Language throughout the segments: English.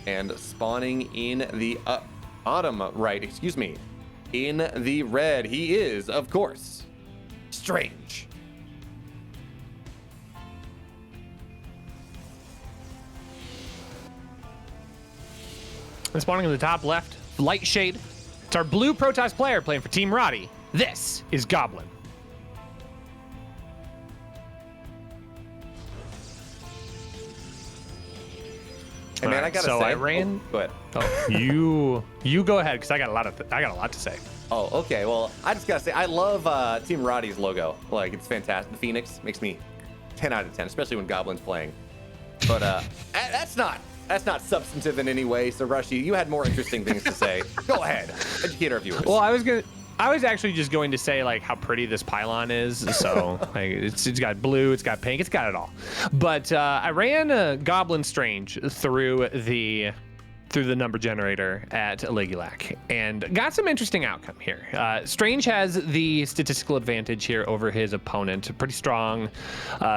And spawning in the bottom right, excuse me, in the red, he is, of course, Strange. And spawning in the top left, Light Shade. It's our blue Protoss player playing for Team Roddy. This is Goblin. Hey man, I gotta so say, I ran. Go ahead. Oh, you go ahead because I got a lot to say. Oh, okay. Well, I just gotta say, I love Team Roddy's logo. Like, it's fantastic. The Phoenix makes me 10 out of 10, especially when Goblin's playing. But that's not substantive in any way. So, Rushy, you had more interesting things to say. Go ahead, educate our viewers. Well, I was actually just going to say like how pretty this pylon is. So like, it's got blue, it's got pink, it's got it all. But I ran Goblin Strange through the number generator at Legulac and got some interesting outcome here. Strange has the statistical advantage here over his opponent. A pretty strong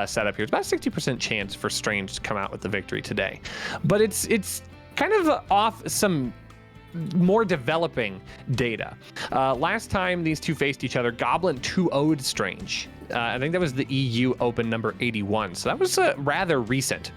setup here. It's about a 60% chance for Strange to come out with the victory today. But it's kind of off some more developing data. Last time these two faced each other, Goblin 2-0'd Strange. I think that was the EU Open number 81. So that was rather recent.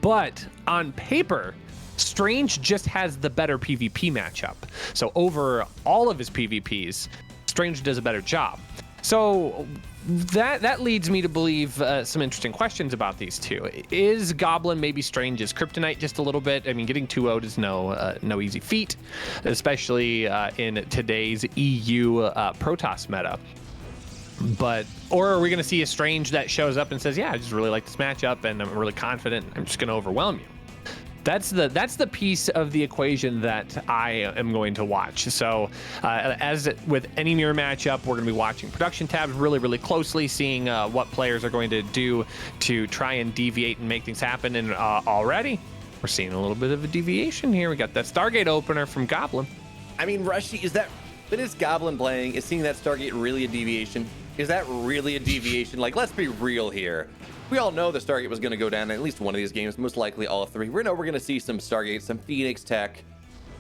But on paper, Strange just has the better PvP matchup. So over all of his PvPs, Strange does a better job. So that leads me to believe some interesting questions about these two. Is Goblin maybe Strange's kryptonite just a little bit? I mean, getting 2-0'd is no easy feat, especially in today's EU Protoss meta. Or are we going to see a Strange that shows up and says, yeah, I just really like this matchup and I'm really confident, I'm just going to overwhelm you? That's the piece of the equation that I am going to watch. So as with any mirror matchup, we're going to be watching production tabs really, really closely, seeing what players are going to do to try and deviate and make things happen. And already we're seeing a little bit of a deviation here. We got that Stargate opener from Goblin. I mean, Rushy, when is Goblin playing? Is seeing that Stargate really a deviation? Is that really a deviation? Like, let's be real here. We all know the Stargate was going to go down in at least one of these games, most likely all three. We know we're going to see some Stargate, some Phoenix tech.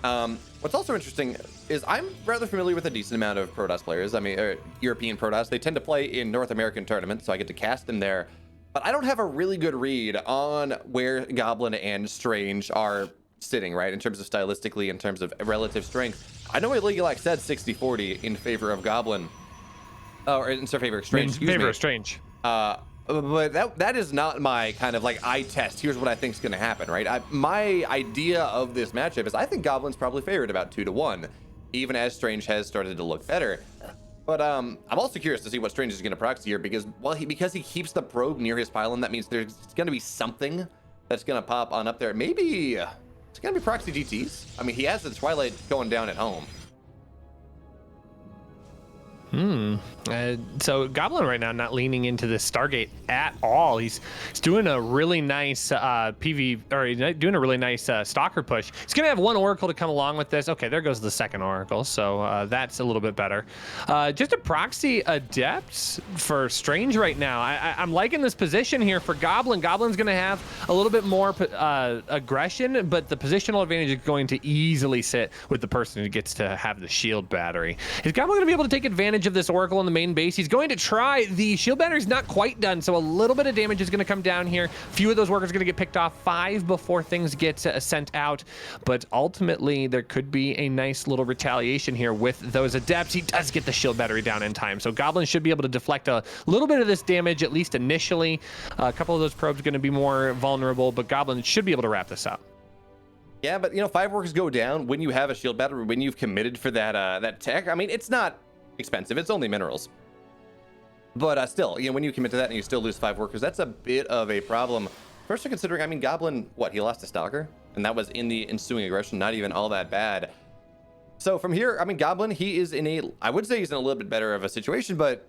What's also interesting is I'm rather familiar with a decent amount of Protoss players. I mean, European Protoss. They tend to play in North American tournaments, so I get to cast them there. But I don't have a really good read on where Goblin and Strange are sitting, right, in terms of stylistically, in terms of relative strength. I know Legulac said 60-40 in favor of Goblin, or in favor of Strange. In favor of Strange. But that is not my kind of like eye test. Here's what I think is going to happen, right? My idea of this matchup is I think Goblin's probably favored about 2-1, even as Strange has started to look better. But I'm also curious to see what Strange is going to proxy here because he keeps the probe near his pylon. That means there's going to be something that's going to pop on up there. Maybe it's going to be proxy DTs. I mean, he has the Twilight going down at home. So Goblin right now not leaning into the Stargate at all. He's doing a really nice doing a really nice Stalker push. He's gonna have one Oracle to come along with this. Okay, there goes the second Oracle, so that's a little bit better. Just a proxy Adept for Strange right now. I'm liking this position here for Goblin. Goblin's gonna have a little bit more aggression, but the positional advantage is going to easily sit with the person who gets to have the shield battery. Is Goblin gonna be able to take advantage of this Oracle in the main base? He's going to try. The shield battery's not quite done, so a little bit of damage is going to come down here. Few of those workers are going to get picked off. 5 before things get sent out, but ultimately there could be a nice little retaliation here with those Adepts. He does get the shield battery down in time, so Goblin should be able to deflect a little bit of this damage, at least initially. A couple of those probes are going to be more vulnerable, but Goblin should be able to wrap this up. Yeah, but 5 workers go down when you have a shield battery, when you've committed for that tech. I mean, it's not expensive, it's only minerals, but still, when you commit to that and you still lose 5 workers, that's a bit of a problem, especially considering, I mean, Goblin, he lost a Stalker, and that was in the ensuing aggression, not even all that bad. So from here, I mean, Goblin, he is I would say he's in a little bit better of a situation, but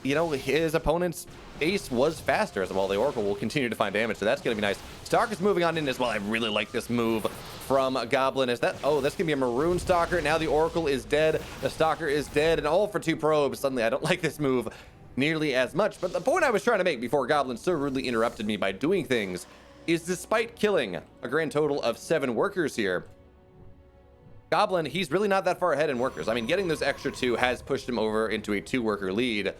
his opponent's ace was faster, as well the Oracle will continue to find damage, so that's going to be nice. Stalker's moving on in as well. I really like this move from Goblin. That's going to be a Maroon Stalker. Now the Oracle is dead, the Stalker is dead, and all for 2 probes. Suddenly, I don't like this move nearly as much, but the point I was trying to make before Goblin so rudely interrupted me by doing things is despite killing a grand total of 7 workers here, Goblin, he's really not that far ahead in workers. I mean, getting those extra 2 has pushed him over into a 2-worker lead.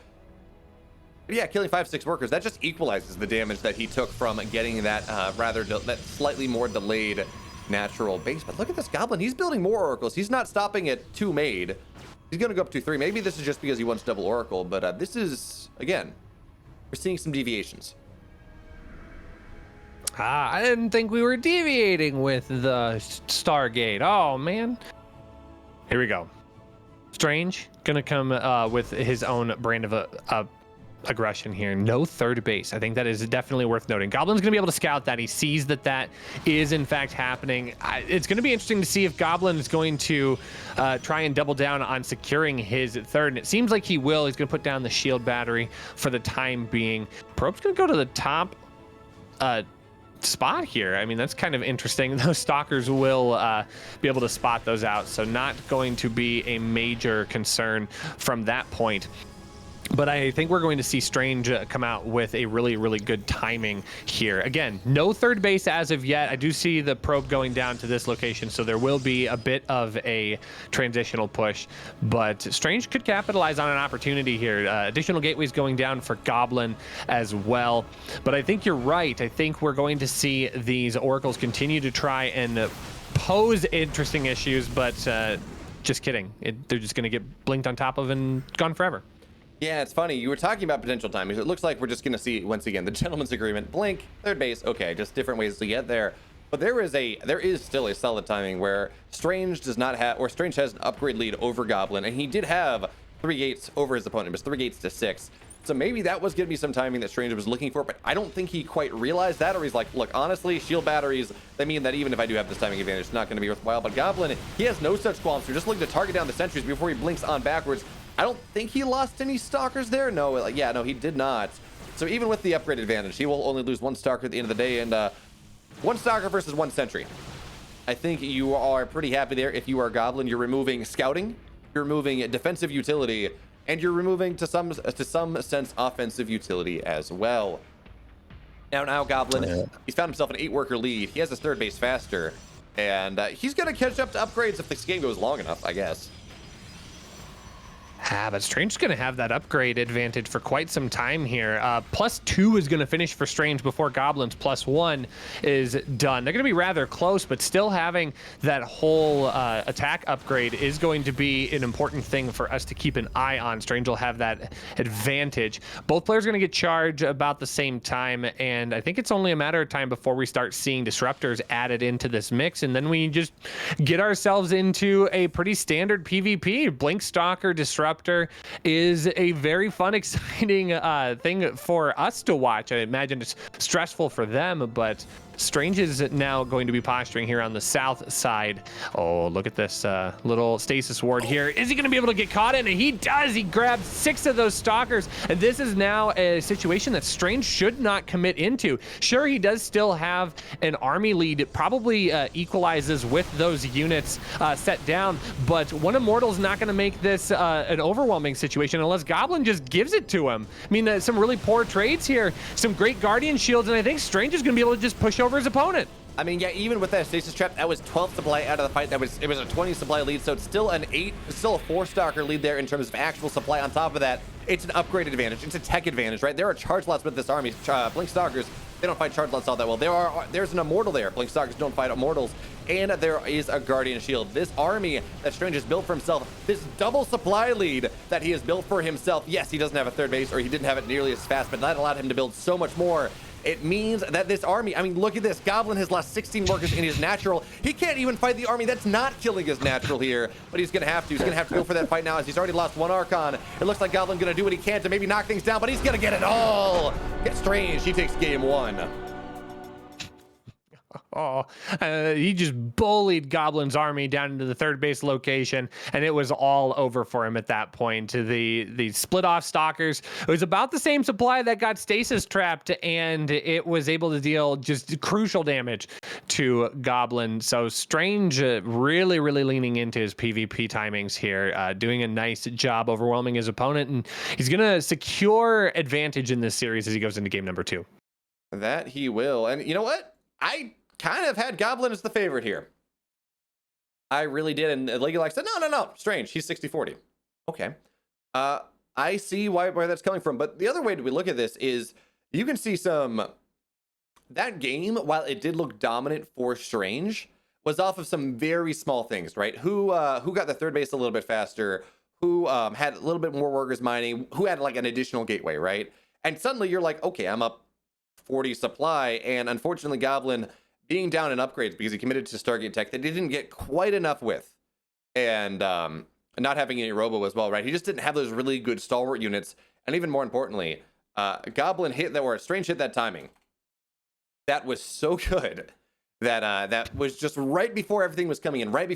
But yeah, killing 5-6 workers, that just equalizes the damage that he took from getting that that slightly more delayed natural base. But look at this Goblin, he's building more oracles. He's not stopping at 2 made. He's gonna go up to 3. Maybe this is just because he wants double oracle, but this is, again, we're seeing some deviations. I didn't think we were deviating with the Stargate. Oh, man. Here we go. Strange gonna come with his own brand of aggression here. No third base. I think that is definitely worth noting. Goblin's gonna be able to scout that. He sees that that is in fact happening. It's gonna be interesting to see if Goblin is going to try and double down on securing his third, and it seems like he will. He's gonna put down the shield battery for the time being. Probe's gonna go to the top spot here. I mean, that's kind of interesting. Those stalkers will be able to spot those out, so not going to be a major concern from that point. But I think we're going to see Strange come out with a really, really good timing here. Again, no third base as of yet. I do see the probe going down to this location, so there will be a bit of a transitional push. But Strange could capitalize on an opportunity here. Additional gateways going down for Goblin as well. But I think you're right. I think we're going to see these oracles continue to try and pose interesting issues, but just kidding. They're just going to get blinked on top of and gone forever. Yeah, it's funny. You were talking about potential timings. It looks like we're just going to see, once again, the gentleman's agreement. Blink, third base. Okay, just different ways to get there. But there is still a solid timing where Strange does not have, or Strange has an upgrade lead over Goblin, and he did have 3 gates over his opponent. It was 3 gates to 6. So maybe that was going to be some timing that Strange was looking for, but I don't think he quite realized that, or he's like, look, honestly, shield batteries, they mean that even if I do have this timing advantage, it's not going to be worthwhile. But Goblin, he has no such qualms. So just looking to target down the sentries before he blinks on backwards. I don't think he lost any stalkers there. No, yeah, no, he did not. So even with the upgrade advantage, he will only lose 1 stalker at the end of the day, and 1 stalker versus 1 sentry. I think you are pretty happy there. If you are Goblin, you're removing scouting, you're removing defensive utility, and you're removing to some sense offensive utility as well. Now Goblin, he's found himself an 8-worker lead. He has his third base faster, and he's gonna catch up to upgrades if this game goes long enough, I guess. But Strange's going to have that upgrade advantage for quite some time here. +2 is going to finish for Strange before Goblin's +1 is done. They're going to be rather close, but still having that whole attack upgrade is going to be an important thing for us to keep an eye on. Strange will have that advantage. Both players are going to get charged about the same time, and I think it's only a matter of time before we start seeing disruptors added into this mix, and then we just get ourselves into a pretty standard PvP. Blink Stalker Disruptor is a very fun, exciting thing for us to watch. I imagine it's stressful for them, but Strange is now going to be posturing here on the south side. Oh, look at this little stasis ward here. Is he going to be able to get caught in it? He does. He grabs 6 of those stalkers, and this is now a situation that Strange should not commit into. Sure, he does still have an army lead. It probably equalizes with those units set down, but one Immortal's not going to make this an overwhelming situation unless Goblin just gives it to him. I mean, some really poor trades here, some great Guardian shields, and I think Strange is going to be able to just push over his opponent. I mean, yeah, even with that stasis trap, that was 12 supply out of the fight. It was a 20 supply lead, so it's still a 4-stalker lead there in terms of actual supply. On top of that, it's an upgrade advantage. It's a tech advantage, right? There are charge lots with this army. Blink Stalkers, they don't fight charge lots all that well. There's an Immortal there. Blink Stalkers don't fight Immortals. And there is a Guardian Shield. This army that Strange has built for himself, this double supply lead that he has built for himself. Yes, he doesn't have a third base, or he didn't have it nearly as fast, but that allowed him to build so much more. It means that this army, I mean, look at this. Goblin has lost 16 workers in his natural. He can't even fight the army that's not killing his natural here, but he's going to have to. He's going to have to go for that fight now as he's already lost 1 Archon. It looks like Goblin's going to do what he can to maybe knock things down, but he's going to get it all. It's Strange. He takes game 1. Oh, he just bullied Goblin's army down into the third base location, and it was all over for him at that point. The split off stalkers, it was about the same supply that got stasis trapped, and it was able to deal just crucial damage to Goblin. So Strange really leaning into his PvP timings here, doing a nice job overwhelming his opponent, and he's gonna secure advantage in this series as he goes into game number 2. That he will. And you know what? I kind of had Goblin as the favorite here. I really did. And Lady Luck said, no, Strange. He's 60-40. Okay. I see where that's coming from. But the other way we look at this is you can see that game, while it did look dominant for Strange, was off of some very small things, right? Who got the third base a little bit faster, who had a little bit more workers mining, who had like an additional gateway, right? And suddenly you're like, okay, I'm up 40 supply. And unfortunately, Goblin being down in upgrades because he committed to Stargate Tech that he didn't get quite enough with. And not having any robo as well, right? He just didn't have those really good stalwart units. And even more importantly, Goblin hit that, or Strange hit that timing. That was so good that that was just right before everything was coming in, right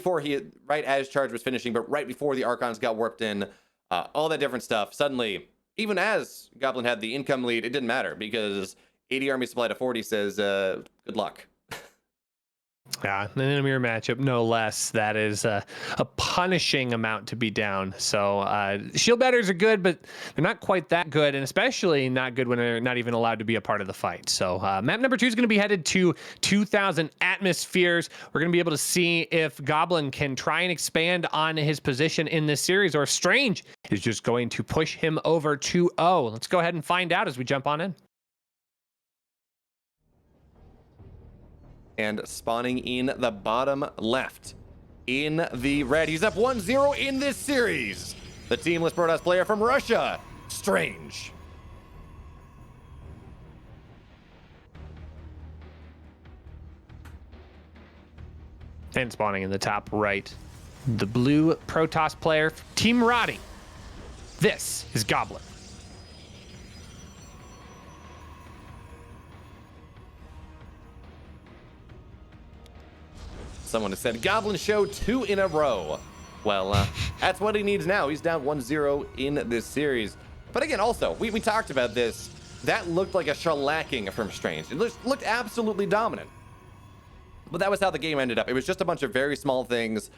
as Charge was finishing, but right before the Archons got warped in, all that different stuff. Suddenly, even as Goblin had the income lead, it didn't matter because 80 army supply to 40 says, good luck. Yeah, and in a mirror matchup, no less. That is a punishing amount to be down. So shield batteries are good, but they're not quite that good, and especially not good when they're not even allowed to be a part of the fight. So map number 2 is going to be headed to 2,000 atmospheres. We're going to be able to see if Goblin can try and expand on his position in this series, or Strange is just going to push him over 2-0. Let's go ahead and find out as we jump on in. And spawning in the bottom left in the red. He's up 1-0 in this series. The teamless Protoss player from Russia, Strange. And spawning in the top right, the blue Protoss player, Team Roddy. This is Goblin. Someone has said Goblin show 2 in a row. Well, that's what he needs now. He's down 1-0 in this series. But again, also, we talked about this. That looked like a shellacking from Strange. It looked absolutely dominant. But that was how the game ended up. It was just a bunch of very small things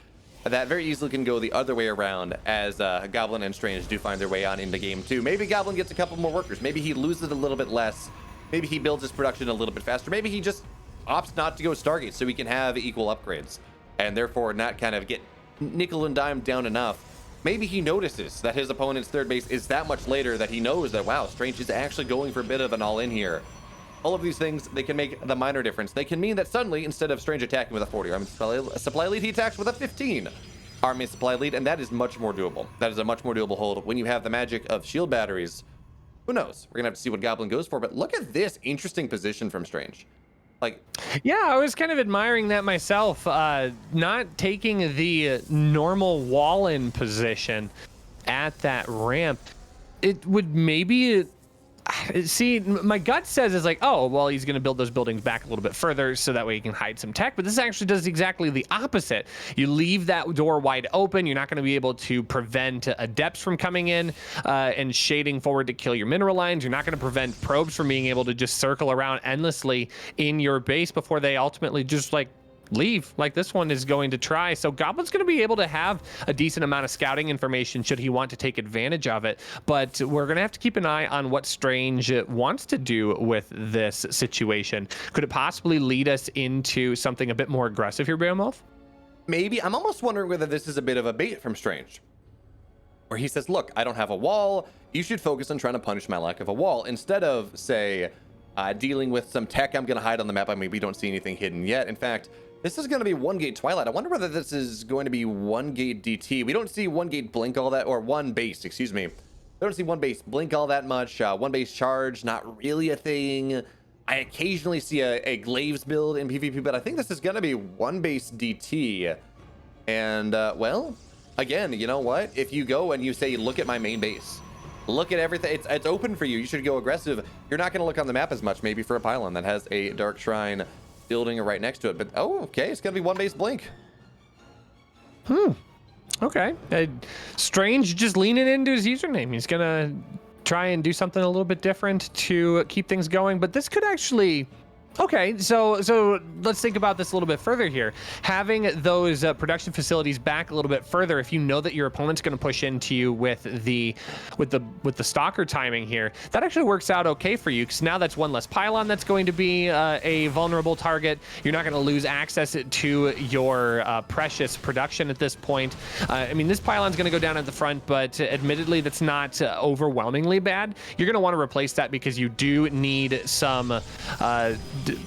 that very easily can go the other way around as Goblin and Strange do find their way on into game 2. Maybe Goblin gets a couple more workers. Maybe he loses a little bit less. Maybe he builds his production a little bit faster. Maybe he just opts not to go Stargate so he can have equal upgrades and therefore not kind of get nickel and dime down enough. Maybe he notices that his opponent's third base is that much later that he knows that, wow, Strange is actually going for a bit of an all-in here. All of these things, they can make the minor difference. They can mean that suddenly, instead of Strange attacking with a 40 army supply lead, he attacks with a 15 army supply lead, and that is much more doable. That is a much more doable hold when you have the magic of shield batteries. Who knows? We're gonna have to see what Goblin goes for, but look at this interesting position from Strange. Like, yeah, I was kind of admiring that myself, not taking the normal wall-in position at that ramp. It would maybe see, my gut says is like, oh, well, he's going to build those buildings back a little bit further so that way he can hide some tech. But this actually does exactly the opposite. You leave that door wide open. You're not going to be able to prevent adepts from coming in and shading forward to kill your mineral lines. You're not going to prevent probes from being able to just circle around endlessly in your base before they ultimately just like leave like this one is going to try. So Goblin's going to be able to have a decent amount of scouting information should he want to take advantage of it, but we're going to have to keep an eye on what Strange wants to do with this situation. Could it possibly lead us into something a bit more aggressive here, Beowulf? Maybe. I'm almost wondering whether this is a bit of a bait from Strange, where he says, look, I don't have a wall. You should focus on trying to punish my lack of a wall instead of, say, dealing with some tech I'm going to hide on the map. I maybe don't see anything hidden yet. In fact, this is going to be 1 gate Twilight. I wonder whether this is going to be 1 gate DT. We don't see 1 gate blink all that, or 1 base, excuse me. We don't see 1 base blink all that much. 1 base charge, not really a thing. I occasionally see a Glaives build in PvP, but I think this is going to be 1 base DT. And, well, again, you know what? If you go and you say, look at my main base, look at everything, it's open for you. You should go aggressive. You're not going to look on the map as much, maybe for a pylon that has a Dark Shrine building right next to it, but oh, okay, it's gonna be 1 base blink. Okay. Strange just leaning into his username. He's gonna try and do something a little bit different to keep things going, but this could actually Okay, so let's think about this a little bit further here. Having those production facilities back a little bit further, if you know that your opponent's going to push into you with the stalker timing here, that actually works out okay for you, because now that's one less pylon that's going to be a vulnerable target. You're not going to lose access to your precious production at this point. I mean, this pylon's going to go down at the front, but admittedly, that's not overwhelmingly bad. You're going to want to replace that because you do need some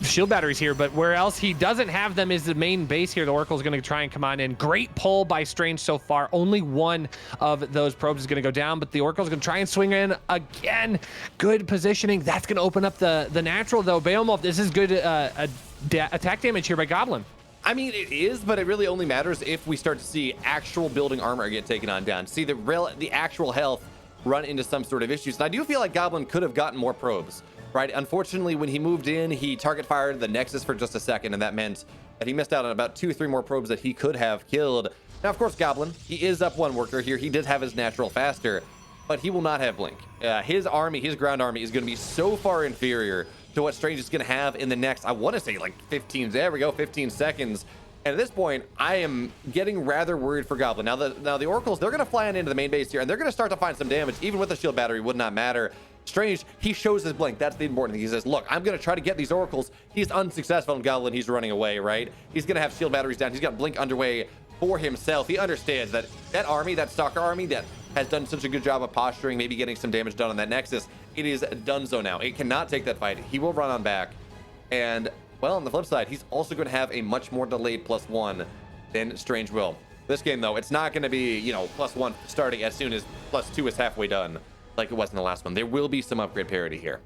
shield batteries here, but where else he doesn't have them is the main base here. The Oracle's going to try and come on in. Great pull by Strange so far. Only one of those probes is going to go down, but the Oracle's going to try and swing in again. Good positioning. That's going to open up the natural, though. Beowulf, this is good attack damage here by Goblin. I mean, it is, but it really only matters if we start to see actual building armor get taken on down. See the actual health run into some sort of issues. And I do feel like Goblin could have gotten more probes. Right, unfortunately, when he moved in, he target fired the Nexus for just a second, and that meant that he missed out on about 2 or 3 more probes that he could have killed. Now, of course, Goblin, he is up 1 worker here. He did have his natural faster, but he will not have Blink. His army, his ground army, is going to be so far inferior to what Strange is going to have in the next, I want to say, like 15, there we go, 15 seconds. And at this point, I am getting rather worried for Goblin. Now the Oracles, they're going to fly on into the main base here, and they're going to start to find some damage. Even with the shield battery, would not matter. Strange, he shows his blink. That's the important thing. He says, look, I'm going to try to get these Oracles. He's unsuccessful in Goblin. He's running away, right? He's going to have shield batteries down. He's got blink underway for himself. He understands that that army, that Stalker army that has done such a good job of posturing, maybe getting some damage done on that Nexus, it is donezo now. It cannot take that fight. He will run on back. And, well, on the flip side, he's also going to have a much more delayed +1 than Strange will. This game, though, it's not going to be, you know, +1 starting as soon as +2 is halfway done, like it was in the last one. There will be some upgrade parity here.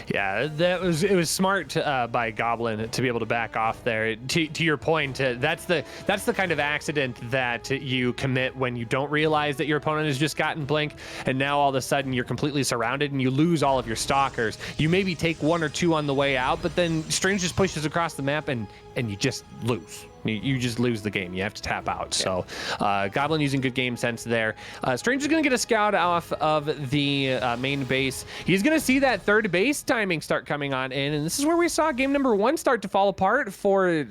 Yeah, it was smart by Goblin to be able to back off there. To your point, that's the kind of accident that you commit when you don't realize that your opponent has just gotten blink, and now all of a sudden you're completely surrounded and you lose all of your stalkers. You maybe take 1 or 2 on the way out, but then Strange just pushes across the map and you just lose. You just lose the game. You have to tap out. Yeah. So Goblin using good game sense there. Strange is going to get a scout off of the main base. He's going to see that third base timing start coming on in, and this is where we saw game number 1 start to fall apart for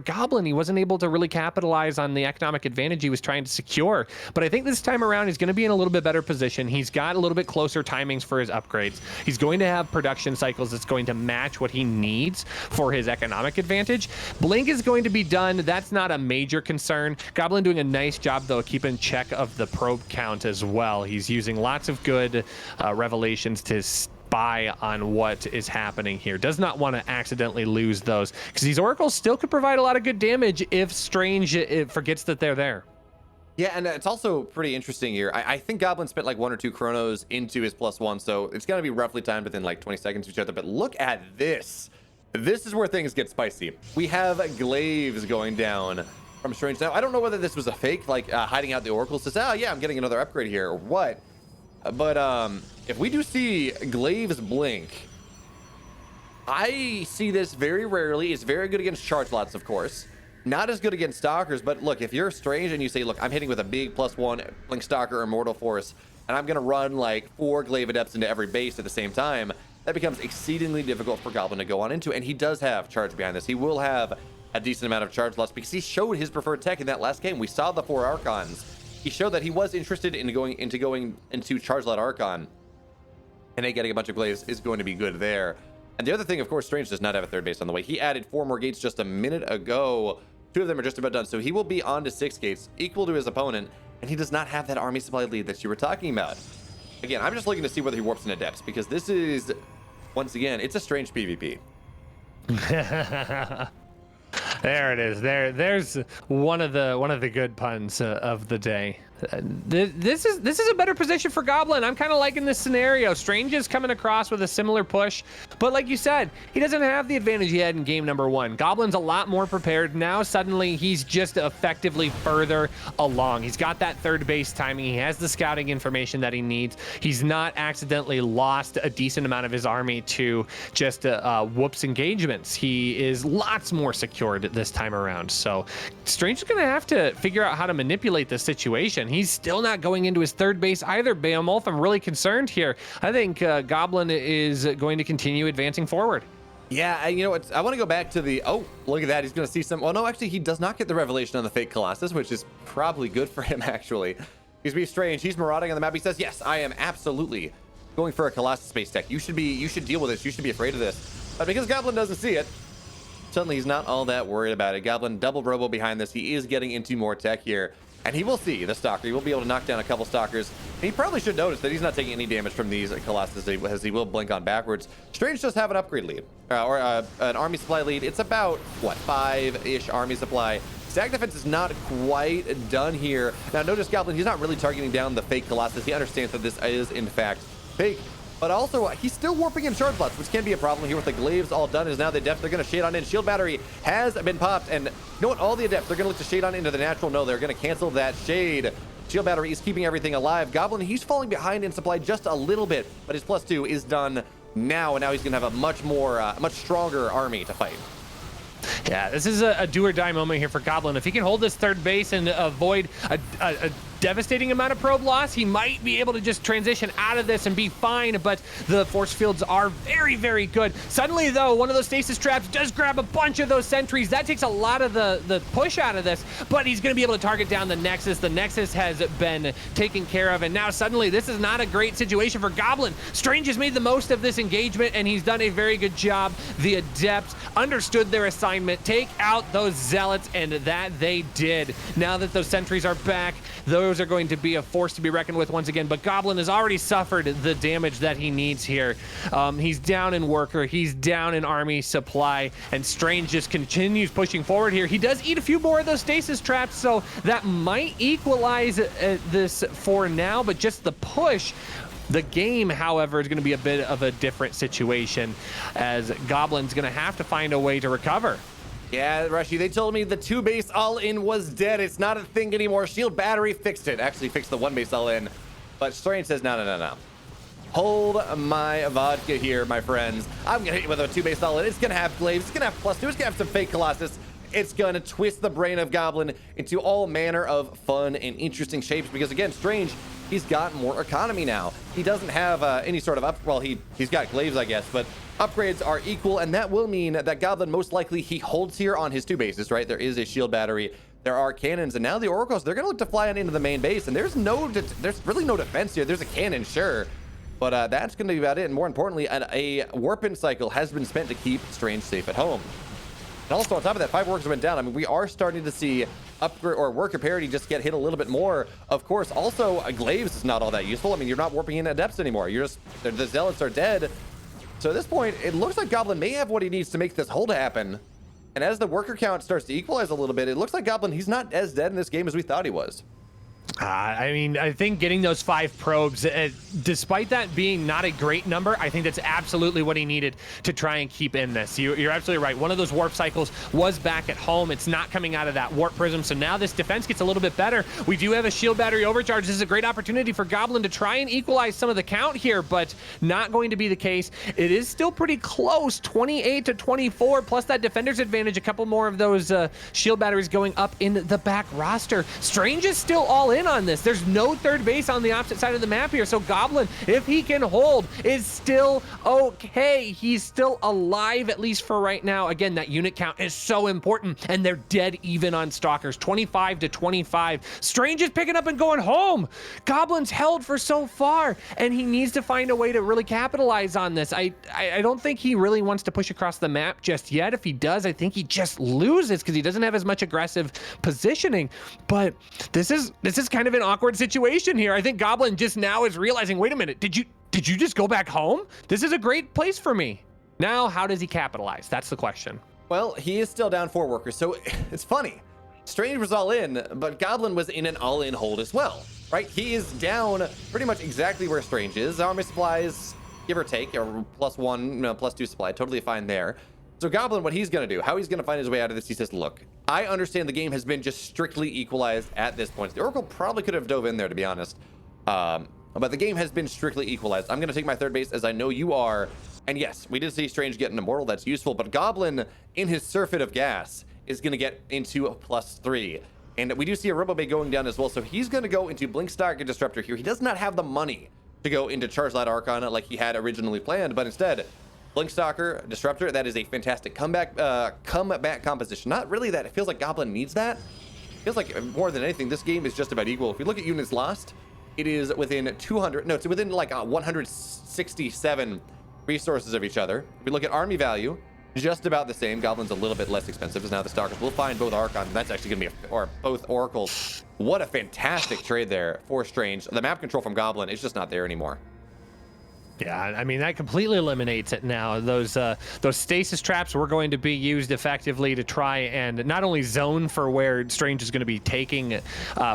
Goblin. He wasn't able to really capitalize on the economic advantage he was trying to secure, but I think this time around he's going to be in a little bit better position. He's got a little bit closer timings for his upgrades. He's going to have production cycles that's going to match what he needs for his economic advantage. Blink is going to be done. That's not a major concern. Goblin doing a nice job, though, keeping check of the probe count as well. He's using lots of good revelations to spy on what is happening here. Does not want to accidentally lose those, because these Oracles still could provide a lot of good damage if Strange forgets that they're there. Yeah, and it's also pretty interesting here. I think Goblin spent like 1 or 2 chronos into his +1, so it's going to be roughly timed within like 20 seconds of each other. But look at this. This is where things get spicy. We have glaives going down from Strange. Now, I don't know whether this was a fake, like hiding out the Oracles to say, oh yeah, I'm getting another upgrade here, or what. But if we do see glaives blink, I see this very rarely. It's very good against charge lots, of course. Not as good against stalkers, but look, if you're Strange and you say, look, I'm hitting with a big +1 blink stalker or mortal force, and I'm gonna run like 4 glaive adepts into every base at the same time, that becomes exceedingly difficult for Goblin to go on into. And he does have charge behind this. He will have a decent amount of charge loss because he showed his preferred tech in that last game. We saw the 4 Archons. He showed that he was interested in going into charge lot Archon, and getting a bunch of glaives is going to be good there. And the other thing, of course, Strange does not have a third base on the way. He added 4 more gates just a minute ago. 2 of them are just about done, so he will be on to 6 gates, equal to his opponent, and he does not have that army supply lead that you were talking about. Again, I'm just looking to see whether he warps into depths, because this is, once again, it's a Strange PvP. There it is. There's one of the good puns of the day. This is a better position for Goblin. I'm kind of liking this scenario. Strange is coming across with a similar push, but like you said, he doesn't have the advantage he had in game number 1. Goblin's a lot more prepared. Now suddenly he's just effectively further along. He's got that third base timing. He has the scouting information that he needs. He's not accidentally lost a decent amount of his army to just whoops engagements. He is lots more secured this time around. So Strange is going to have to figure out how to manipulate this situation. He's still not going into his third base either, Beowulf. I'm really concerned here. I think Goblin is going to continue advancing forward. Yeah, and you know what? I want to go back to the, oh, look at that. He's going to see some, well, no, actually, he does not get the revelation on the fake Colossus, which is probably good for him, actually. He's being strange. He's marauding on the map. He says, yes, I am absolutely going for a Colossus space tech. You should deal with this. You should be afraid of this. But because Goblin doesn't see it, suddenly he's not all that worried about it. Goblin double robo behind this. He is getting into more tech here. And he will see the Stalker. He will be able to knock down a couple Stalkers. And he probably should notice that he's not taking any damage from these Colossus as he will blink on backwards. Strange does have an upgrade lead, or an army supply lead. It's about, what, 5-ish army supply. Stack defense is not quite done here. Now, notice Goblin, he's not really targeting down the fake Colossus. He understands that this is, in fact, fake. But also, he's still warping in shard plots, which can be a problem here with the glaives all done. Is now the Adepts, they're going to shade on in. Shield battery has been popped. And you know what? All the Adepts, they're going to look to shade on into the natural. No, they're going to cancel that shade. Shield battery is keeping everything alive. Goblin, he's falling behind in supply just a little bit, but his +2 is done now. And now he's going to have a much stronger army to fight. Yeah, this is a do or die moment here for Goblin. If he can hold this third base and avoid a devastating amount of probe loss, he might be able to just transition out of this and be fine, but the force fields are very, very good. Suddenly, though, one of those stasis traps does grab a bunch of those sentries. That takes a lot of the push out of this, but he's going to be able to target down the Nexus. The Nexus has been taken care of, and now suddenly this is not a great situation for Goblin. Strange has made the most of this engagement, and he's done a very good job. The Adepts understood their assignment. Take out those Zealots, and that they did. Now that those sentries are back, those are going to be a force to be reckoned with once again, but Goblin has already suffered the damage that he needs here. He's down in worker, he's down in army supply, and Strange just continues pushing forward here. He does eat a few more of those stasis traps, so that might equalize this for now, but just the push. The game, however, is going to be a bit of a different situation, as Goblin's going to have to find a way to recover. Yeah, Rushy, they told me the 2-base all-in was dead. It's not a thing anymore. Shield battery fixed it. Actually fixed the 1-base all-in. But Strange says, no. Hold my vodka here, my friends. I'm going to hit you with a 2-base all-in. It's going to have glaives. It's going to have +2. It's going to have some fake Colossus. It's going to twist the brain of Goblin into all manner of fun and interesting shapes. Because, again, Strange, he's got more economy now. He doesn't have any sort of well, he's got glaives, I guess, but upgrades are equal, and that will mean that Goblin most likely he holds here on his 2 bases, right? There is a shield battery, there are cannons, and now the Oracles, they're gonna look to fly on into the main base, and there's really no defense here. There's a cannon, sure, but that's gonna be about it. And more importantly, a warp-in cycle has been spent to keep Strange safe at home. And also on top of that, 5 workers went down. I mean, we are starting to see upgrade or worker parity just get hit a little bit more. Of course, also glaives is not all that useful. I mean, you're not warping in Adepts anymore. The Zealots are dead. So at this point, it looks like Goblin may have what he needs to make this hold happen. And as the worker count starts to equalize a little bit, it looks like Goblin, he's not as dead in this game as we thought he was. I mean, I think getting those 5 probes, despite that being not a great number, I think that's absolutely what he needed to try and keep in this. You're absolutely right. One of those warp cycles was back at home. It's not coming out of that warp prism, so now this defense gets a little bit better. We do have a shield battery overcharge. This is a great opportunity for Goblin to try and equalize some of the count here, but not going to be the case. It is still pretty close, 28 to 24, plus that defender's advantage, a couple more of those shield batteries going up in the back roster. Strange is still all in on this. There's no 3rd base on the opposite side of the map here, so Goblin, if he can hold, is still okay. He's still alive, at least for right now. Again, that unit count is so important, and they're dead even on Stalkers, 25 to 25. Strange is picking up and going home. Goblin's held for so far, and he needs to find a way to really capitalize on this. I don't think he really wants to push across the map just yet. If he does, I think he just loses because he doesn't have as much aggressive positioning. But this is kind of an awkward situation here. I think Goblin just now is realizing, wait a minute, did you just go back home? This is a great place for me. Now, how does he capitalize? That's the question. Well, he is still down 4 workers, so it's funny. Strange was all in, but Goblin was in an all-in hold as well, right? He is down pretty much exactly where Strange is. Army supplies, give or take, or +1, +2 supply, totally fine there. So Goblin, what he's going to do, how he's going to find his way out of this, he says, look, I understand the game has been just strictly equalized at this point. The Oracle probably could have dove in there, to be honest. But the game has been strictly equalized. I'm going to take my 3rd base, as I know you are. And yes, we did see Strange get an Immortal. That's useful. But Goblin, in his Surfeit of Gas, is going to get into a +3. And we do see a Robo Bay going down as well. So he's going to go into Blink Stalker Disruptor here. He does not have the money to go into Charge Light Archon like he had originally planned. But instead, Blinkstalker, Disruptor, that is a fantastic comeback composition. Not really that. It feels like Goblin needs that. It feels like more than anything, this game is just about equal. If we look at units lost, it is within 200, no, it's within like 167 resources of each other. If we look at army value, just about the same. Goblin's a little bit less expensive, as now the Stalkers will find both Archons. That's actually going to be, or both Oracles. What a fantastic trade there for Strange. The map control from Goblin is just not there anymore. Yeah, I mean, that completely eliminates it now. Those stasis traps were going to be used effectively to try and not only zone for where Strange is going to be taking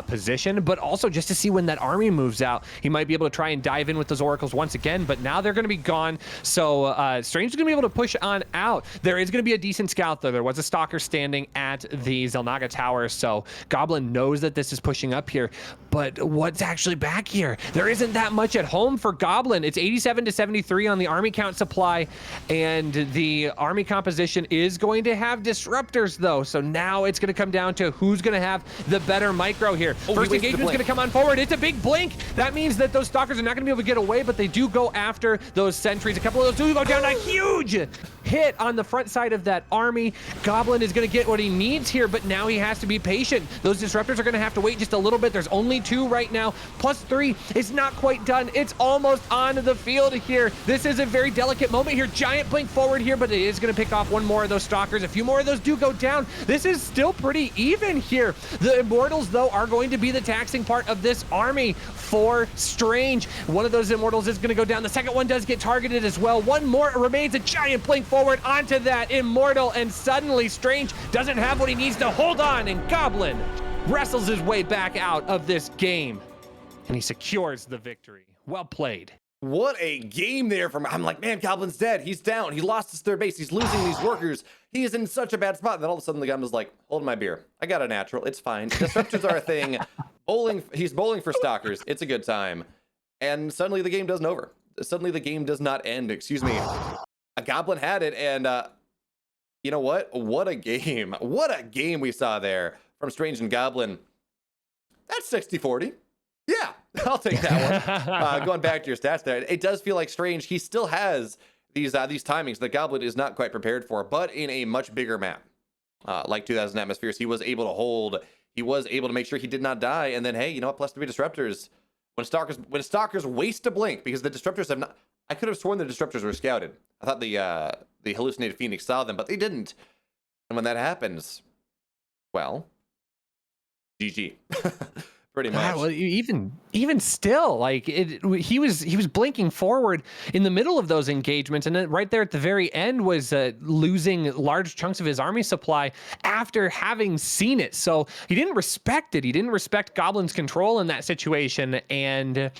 position, but also just to see when that army moves out. He might be able to try and dive in with those oracles once again, but now they're going to be gone. So Strange is going to be able to push on out. There is going to be a decent scout, though. There was a stalker standing at the Xel'Naga Tower, so Goblin knows that this is pushing up here. But what's actually back here? There isn't that much at home for Goblin. It's 87 to 73 on the army count supply, and the army composition is going to have disruptors, though. So now it's going to come down to who's going to have the better micro here. First engagement's going to come on forward. It's a big blink. That means that those stalkers are not going to be able to get away, but they do go after those sentries. A couple of those do go down. A huge hit on the front side of that army. Goblin is going to get what he needs here, but now he has to be patient. Those disruptors are going to have to wait just a little bit. There's only 2 right now. +3 is not quite done. It's almost on the field here. This is a very delicate moment here. Giant blink forward here, but it is going to pick off one more of those stalkers. A few more of those do go down. This is still pretty even here. The Immortals, though, are going to be the taxing part of this army for Strange. One of those Immortals is going to go down. The second one does get targeted as well. One more remains. A giant blink forward onto that Immortal, and suddenly Strange doesn't have what he needs to hold on, and Goblin wrestles his way back out of this game, and he secures the victory. Well played. What a game there from, I'm like, man, Goblin's dead. He's down. He lost his third base. He's losing these workers. He is in such a bad spot. And then all of a sudden the Goblin's like, hold my beer. I got a natural. It's fine. Disruptors are a thing. He's bowling for stalkers. It's a good time. And suddenly the game doesn't over. Suddenly the game does not end. Excuse me. A Goblin had it. And you know what? What a game. What a game we saw there from Strange and Goblin. That's 60-40. Yeah, I'll take that one. Going back to your stats there, it does feel like Strange, he still has these timings that Goblin is not quite prepared for, but in a much bigger map. Like 2000 Atmospheres, he was able to hold, he was able to make sure he did not die, and then, hey, you know what, +3 disruptors. When stalkers waste a blink, because the disruptors have not, I could have sworn the disruptors were scouted. I thought the hallucinated Phoenix saw them, but they didn't. And when that happens, well, GG. Pretty much. Yeah, well, even still, like he was blinking forward in the middle of those engagements, and then right there at the very end was losing large chunks of his army supply after having seen it. So he didn't respect it. He didn't respect Goblin's control in that situation. And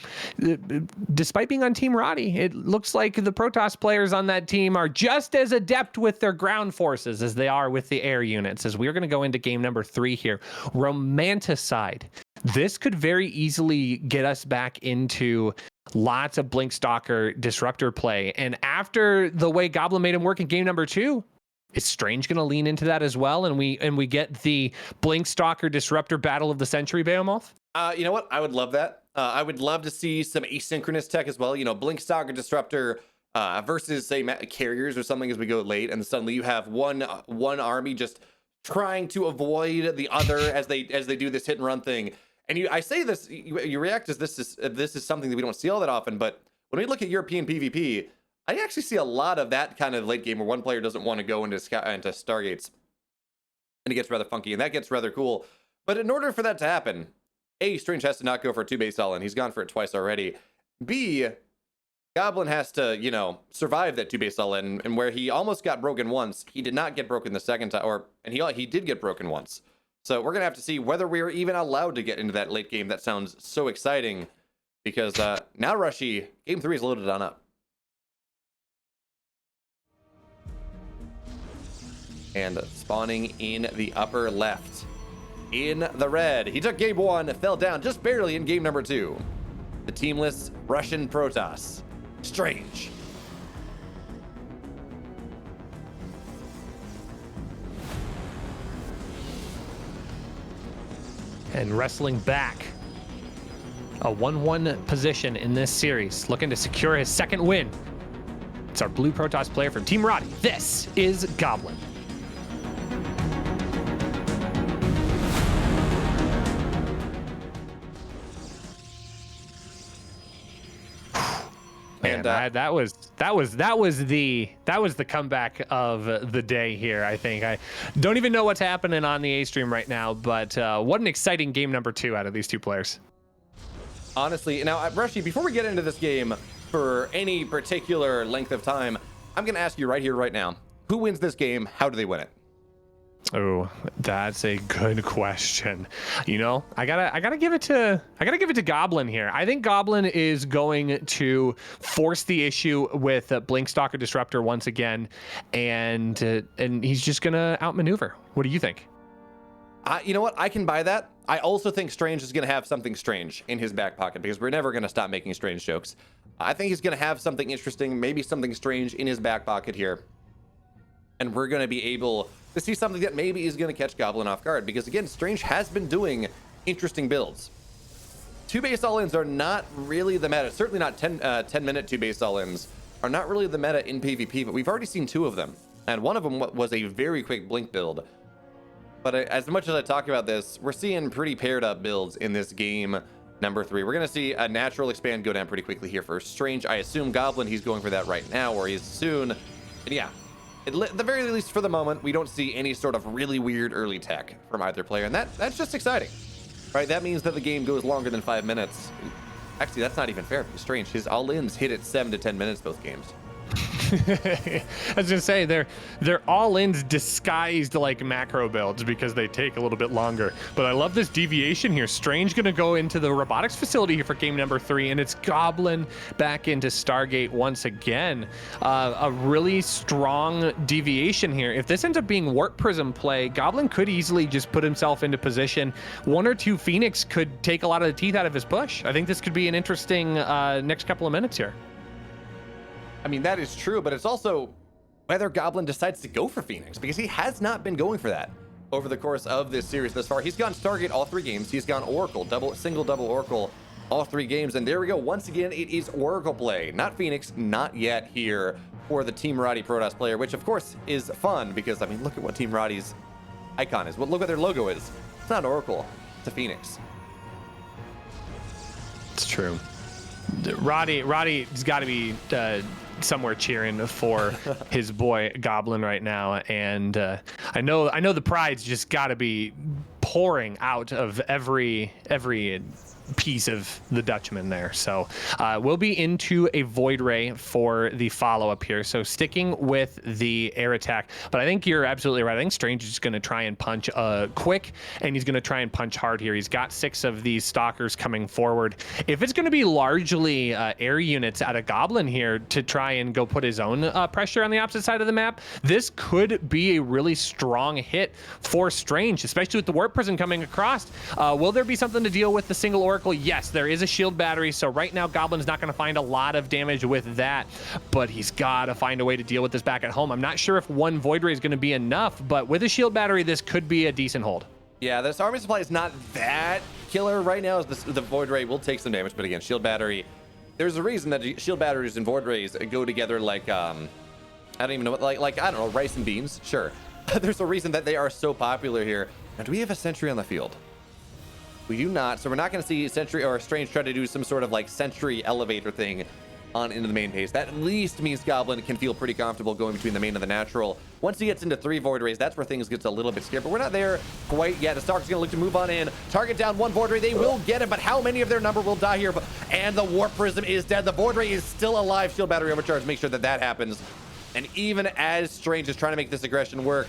despite being on Team Roddy, it looks like the Protoss players on that team are just as adept with their ground forces as they are with the air units. As we're going to go into game number 3 here, Romanticide. This could very easily get us back into lots of Blink Stalker disruptor play. And after the way Goblin made him work in game number 2, is Strange going to lean into that as well? And we get the Blink Stalker disruptor battle of the century, Behemoth? You know what? I would love that. I would love to see some asynchronous tech as well. You know, Blink Stalker disruptor versus, say, carriers or something as we go late. And suddenly you have one army just trying to avoid the other as they do this hit and run thing. And I say this, you react as this is something that we don't see all that often, but when we look at European PvP, I actually see a lot of that kind of late game where one player doesn't want to go into Stargates, and it gets rather funky, and that gets rather cool. But in order for that to happen, A, Strange has to not go for a 2-base all-in. He's gone for it twice already. B, Goblin has to, you know, survive that 2-base all-in, and where he almost got broken once, he did not get broken the second time, and he did get broken once. So we're going to have to see whether we're even allowed to get into that late game. That sounds so exciting, because now Rushy, game 3 is loaded on up. And spawning in the upper left, in the red. He took game 1, fell down just barely in game number 2. The teamless Russian Protoss. Strange. And wrestling back, a 1-1 position in this series, looking to secure his second win It's our blue Protoss player from Team Roddy. This is Goblin. And that was the comeback of the day here. I think I don't even know what's happening on the A stream right now, but what an exciting game number 2 out of these two players. Honestly, now Rushy, before we get into this game for any particular length of time, I'm gonna ask you right here, right now, who wins this game? How do they win it? Oh, that's a good question. You know, I gotta give it to Goblin here. I think Goblin is going to force the issue with Blinkstalker Disruptor once again, and he's just gonna outmaneuver. What do you think? You know what? I can buy that. I also think Strange is going to have something strange in his back pocket because we're never going to stop making strange jokes. I think he's going to have something interesting, maybe something strange in his back pocket here. And we're going to be able to see something that maybe is going to catch Goblin off guard because, again, Strange has been doing interesting builds. 2-base all-ins are not really the meta. Certainly not 10-minute 2-base all-ins are not really the meta in PvP, but we've already seen 2 of them. And one of them was a very quick blink build. But as much as I talk about this, we're seeing pretty paired up builds in this game number 3. We're going to see a natural expand go down pretty quickly here for Strange. I assume Goblin, he's going for that right now, or he's soon. And yeah, at the very least for the moment, we don't see any sort of really weird early tech from either player. And that's just exciting, right? That means that the game goes longer than 5 minutes. Actually, that's not even fair because Strange, his all-ins hit at 7 to 10 minutes both games. I was gonna say they're all-ins disguised like macro builds because they take a little bit longer. But I love this deviation here. Strange gonna go into the robotics facility here for game number 3, and it's Goblin back into Stargate once again. A really strong deviation here. If this ends up being Warp Prism play, Goblin could easily just put himself into position. 1 or 2 Phoenix could take a lot of the teeth out of his push. I think this could be an interesting next couple of minutes here. I mean, that is true, but it's also whether Goblin decides to go for Phoenix, because he has not been going for that over the course of this series thus far. He's gone Stargate all 3 games. He's gone Oracle, single-double Oracle all 3 games. And there we go. Once again, it is Oracle play, not Phoenix, not yet here for the Team Roddy Protoss player, which of course is fun because, I mean, look at what Team Roddy's icon is. Look what their logo is. It's not Oracle, it's a Phoenix. It's true. Roddy's got to be somewhere cheering for his boy Goblin right now, and I know the pride's just got to be pouring out of every piece of the Dutchman there. So we'll be into a Void Ray for the follow-up here. So sticking with the air attack, but I think you're absolutely right. I think Strange is just going to try and punch quick, and he's going to try and punch hard here. He's got 6 of these stalkers coming forward. If it's going to be largely air units out of Goblin here to try and go put his own pressure on the opposite side of the map, this could be a really strong hit for Strange, especially with the Warp Prison coming across. Will there be something to deal with the single Oracle? Yes, there is a shield battery, so right now Goblin's not going to find a lot of damage with that, but he's got to find a way to deal with this back at home. I'm not sure if 1 Void Ray is going to be enough, but with a shield battery, this could be a decent hold. Yeah, this army supply is not that killer right now. As the Void Ray will take some damage, but again, shield battery, there's a reason that shield batteries and Void Rays go together like, I don't even know, like I don't know, rice and beans, sure. There's a reason that they are so popular here. Now, do we have a sentry on the field? We do not, so we're not going to see Sentry or Strange try to do some sort of like Sentry elevator thing on into the main base. That at least means Goblin can feel pretty comfortable going between the main and the natural. Once he gets into 3 Void Rays, that's where things gets a little bit scary, but we're not there quite yet. The Stalker's going to look to move on in. Target down 1 Void Ray. They will get it, but how many of their number will die here? And the Warp Prism is dead. The Void Ray is still alive. Shield battery overcharge. Make sure that happens. And even as Strange is trying to make this aggression work,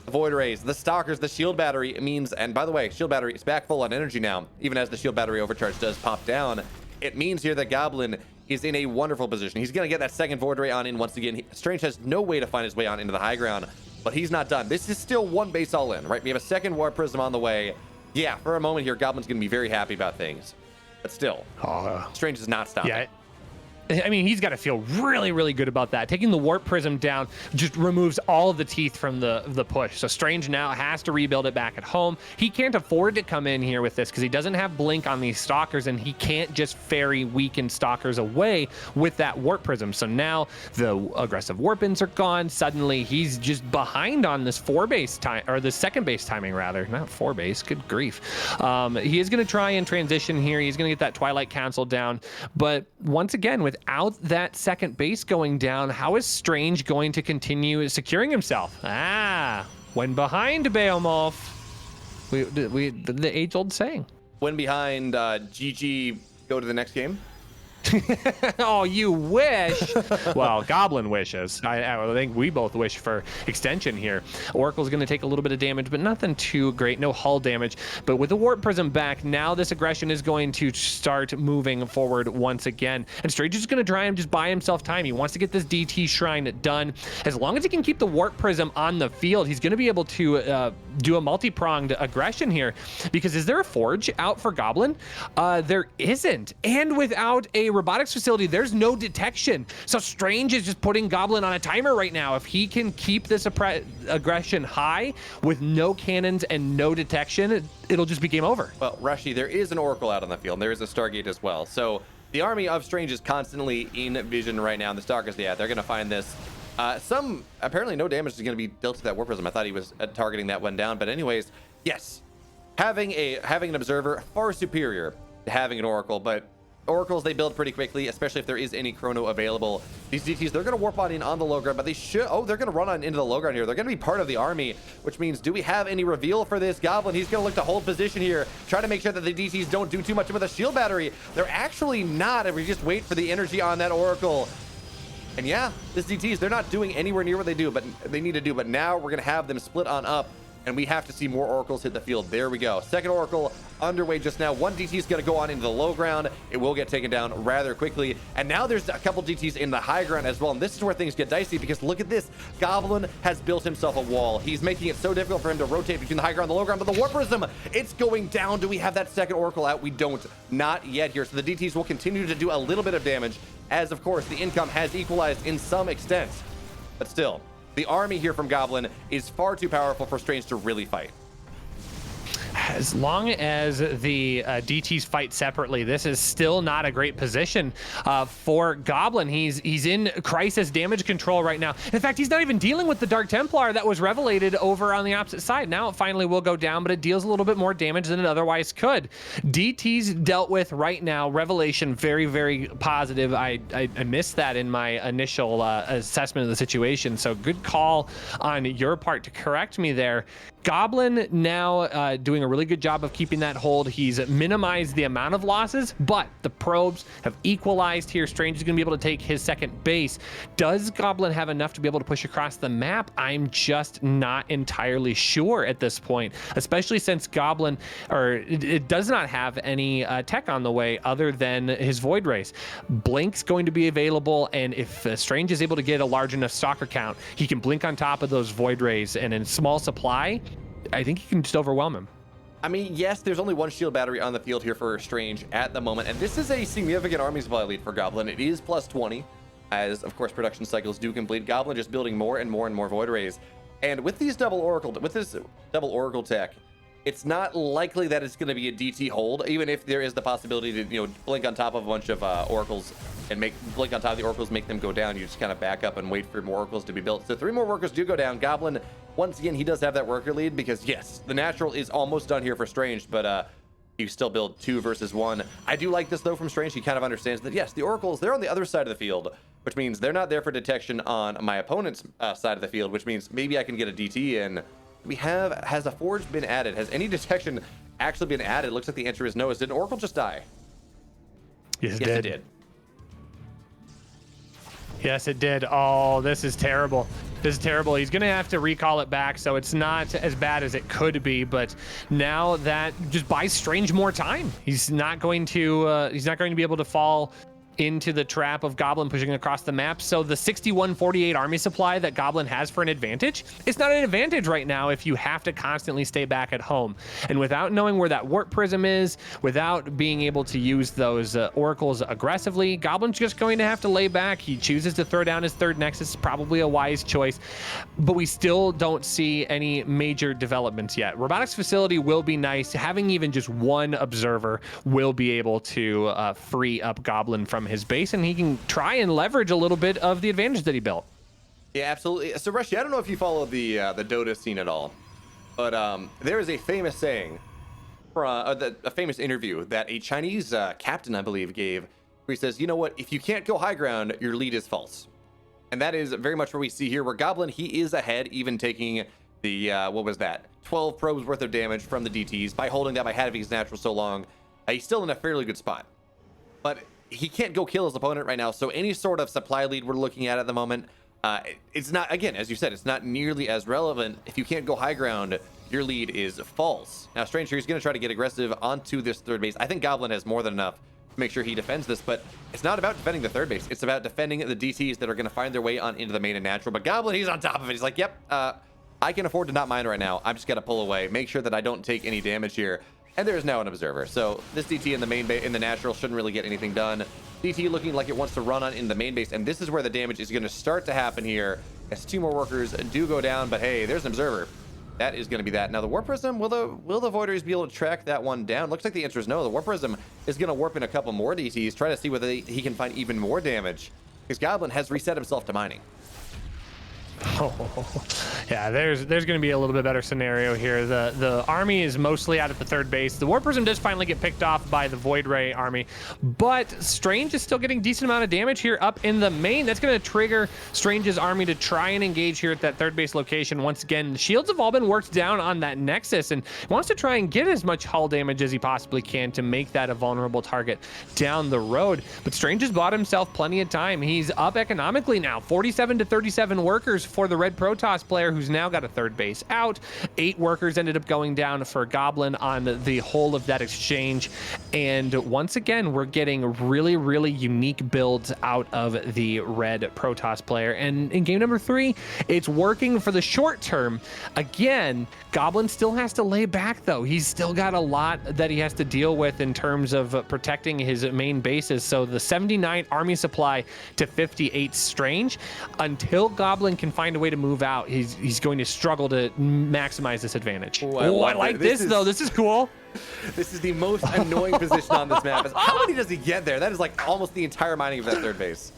the Void Rays, the Stalkers, the shield battery means, and by the way, shield battery is back full on energy now, even as the shield battery overcharge does pop down. It means here that Goblin is in a wonderful position. He's going to get that second Void Ray on in once again. Strange has no way to find his way on into the high ground, but he's not done. This is still 1 base all in, right? We have a second Warp Prism on the way. Yeah, for a moment here, Goblin's going to be very happy about things, but still, Strange is not stopping. Yeah. I mean, he's got to feel really, really good about that. Taking the Warp Prism down just removes all of the teeth from the push. So Strange now has to rebuild it back at home. He can't afford to come in here with this because he doesn't have Blink on these Stalkers, and he can't just ferry weakened Stalkers away with that Warp Prism. So now the aggressive Warp-ins are gone. Suddenly, he's just behind on this 4-base time, or the second base timing rather, not 4-base. Good grief. He is going to try and transition here. He's going to get that Twilight Council down, but once again, without that second base going down, how is Strange going to continue securing himself? When behind, Beowulf. The age-old saying. When behind, GG, go to the next game. Oh, you wish. Well, Goblin wishes. I think we both wish for extension here. Oracle's going to take a little bit of damage, but nothing too great. No hull damage. But with the Warp Prism back, now this aggression is going to start moving forward once again. And Strange is going to try and just buy himself time. He wants to get this DT Shrine done. As long as he can keep the Warp Prism on the field, he's going to be able to do a multi-pronged aggression here. Because is there a Forge out for Goblin? There isn't. And without a robotics facility, there's no detection. So Strange is just putting Goblin on a timer right now. If he can keep this aggression high with no cannons and no detection, it'll just be game over. Well, Rashi, there is an Oracle out on the field, and there is a Stargate as well. So the army of Strange is constantly in vision right now. And the Stalkers, yeah, they're going to find this. Apparently no damage is going to be dealt to that Warp Prism. I thought he was targeting that one down. But anyways, yes, having an Observer, far superior to having an Oracle, but Oracles, they build pretty quickly, especially if there is any chrono available. These DTs, they're going to warp on in on the low ground, but they should... Oh, they're going to run on into the low ground here. They're going to be part of the army, which means, do we have any reveal for this Goblin? He's going to look to hold position here, try to make sure that the DTs don't do too much with a shield battery. They're actually not, if we just wait for the energy on that Oracle. And yeah, this DTs, they're not doing anywhere near what they need to do, but now we're going to have them split on up, and we have to see more Oracles hit the field. There we go. Second Oracle underway just now. One DT is going to go on into the low ground. It will get taken down rather quickly. And now there's a couple DTs in the high ground as well. And this is where things get dicey, because look at this. Goblin has built himself a wall. He's making it so difficult for him to rotate between the high ground and the low ground. But the Warp Prism, it's going down. Do we have that second Oracle out? We don't. Not yet here. So the DTs will continue to do a little bit of damage, as of course the income has equalized in some extent. But still, the army here from Goblin is far too powerful for Strange to really fight. As long as the DTs fight separately, this is still not a great position for Goblin. He's in crisis damage control right now. In fact, he's not even dealing with the Dark Templar that was revelated over on the opposite side. Now it finally will go down, but it deals a little bit more damage than it otherwise could. DTs dealt with right now. Revelation, very, very positive. I missed that in my initial assessment of the situation, so good call on your part to correct me there. Goblin now doing a really good job of keeping that hold. He's minimized the amount of losses, but the probes have equalized here. Strange is going to be able to take his second base. Does Goblin have enough to be able to push across the map? I'm just not entirely sure at this point, especially since Goblin, or it does not have any tech on the way other than his Void Rays. Blink's going to be available, and if Strange is able to get a large enough Stalker count, he can blink on top of those Void Rays, and in small supply, I think he can just overwhelm him. I mean, yes, there's only one shield battery on the field here for Strange at the moment, and this is a significant army supply lead for Goblin. It is plus 20, as of course production cycles do complete. Goblin just building more and more and more Void Rays, and with this double Oracle tech, it's not likely that it's going to be a DT hold, even if there is the possibility to blink on top of a bunch of Oracles and blink on top of the Oracles, make them go down. You just kind of back up and wait for more Oracles to be built. So 3 more workers do go down. Goblin, once again, he does have that worker lead, because yes, the natural is almost done here for Strange, but you still build 2 versus 1. I do like this though from Strange. He kind of understands that yes, the Oracles, they're on the other side of the field, which means they're not there for detection on my opponent's side of the field, which means maybe I can get a DT in. Has a Forge been added? Has any detection actually been added? Looks like the answer is no. Did an Oracle just die? Yes, it did. Yes, it did. Oh, this is terrible. This is terrible. He's going to have to recall it back, so it's not as bad as it could be, but now that just buys Strange more time. He's not going to be able to fall into the trap of Goblin pushing across the map. So the 61-48 army supply that Goblin has for an advantage, it's not an advantage right now if you have to constantly stay back at home. And without knowing where that warp prism is, without being able to use those oracles aggressively, Goblin's just going to have to lay back. He chooses to throw down his third nexus, probably a wise choice, but we still don't see any major developments yet. Robotics facility will be nice. Having even just one observer will be able to free up Goblin from his base, and he can try and leverage a little bit of the advantage that he built. Yeah, absolutely. So, Rushy, I don't know if you follow the Dota scene at all, but there is a famous saying, a famous interview that a Chinese captain, I believe, gave, where he says, you know what, if you can't go high ground, your lead is false. And that is very much what we see here, where Goblin, he is ahead, even taking the, what was that, 12 probes worth of damage from the DTs. By holding that, by having his natural so long, he's still in a fairly good spot. But he can't go kill his opponent right now, so any sort of supply lead we're looking at the moment, it's not, again, as you said, it's not nearly as relevant. If you can't go high ground, your lead is false. Now, Strange here is going to try to get aggressive onto this third base. I think Goblin has more than enough to make sure he defends this, but it's not about defending the third base. It's about defending the DTs that are going to find their way on into the main and natural. But Goblin, he's on top of it. He's like, yep, I can afford to not mine right now. I'm just going to pull away, make sure that I don't take any damage here. And there's now an observer. So this DT in the main base, in the natural, shouldn't really get anything done. DT looking like it wants to run on in the main base, and this is where the damage is going to start to happen here, as 2 more workers do go down. But hey, there's an observer. That is going to be that. Now the warp prism, will the voiders be able to track that one down? Looks like the answer is no. The warp prism is going to warp in a couple more DTs, try to see whether he can find even more damage, because Goblin has reset himself to mining. Oh, yeah, there's going to be a little bit better scenario here. The army is mostly out at the third base. The Warp Prism does finally get picked off by the Void Ray army, but Strange is still getting a decent amount of damage here up in the main. That's going to trigger Strange's army to try and engage here at that third base location. Once again, the shields have all been worked down on that Nexus, and he wants to try and get as much hull damage as he possibly can to make that a vulnerable target down the road. But Strange has bought himself plenty of time. He's up economically now, 47 to 37 workers for the Red Protoss player, who's now got a third base out. 8 workers ended up going down for Goblin on the whole of that exchange. And once again, we're getting really, really unique builds out of the Red Protoss player. And in game number 3, it's working for the short term. Again, Goblin still has to lay back, though. He's still got a lot that he has to deal with in terms of protecting his main bases. So the 79 army supply to 58 Strange, until Goblin can find a way to move out, he's going to struggle to maximize this advantage. Oh, I like this though. This is cool. This is the most annoying position on this map. How many does he get there? That is like almost the entire mining of that third base.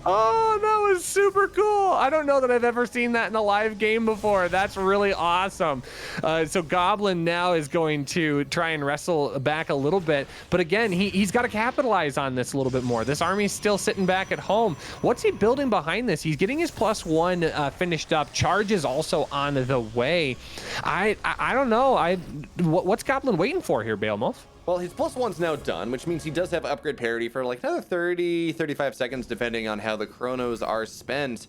Oh, that was super cool. I don't know that I've ever seen that in a live game before. That's really awesome. So Goblin now is going to try and wrestle back a little bit. But again, he's got to capitalize on this a little bit more. This army's still sitting back at home. What's he building behind this? He's getting his +1 finished up. Charge is also on the way. I don't know. What's Goblin waiting for here, Bailmolf? Well, his +1's now done, which means he does have upgrade parity for like another 30, 35 seconds, depending on how the chronos are spent.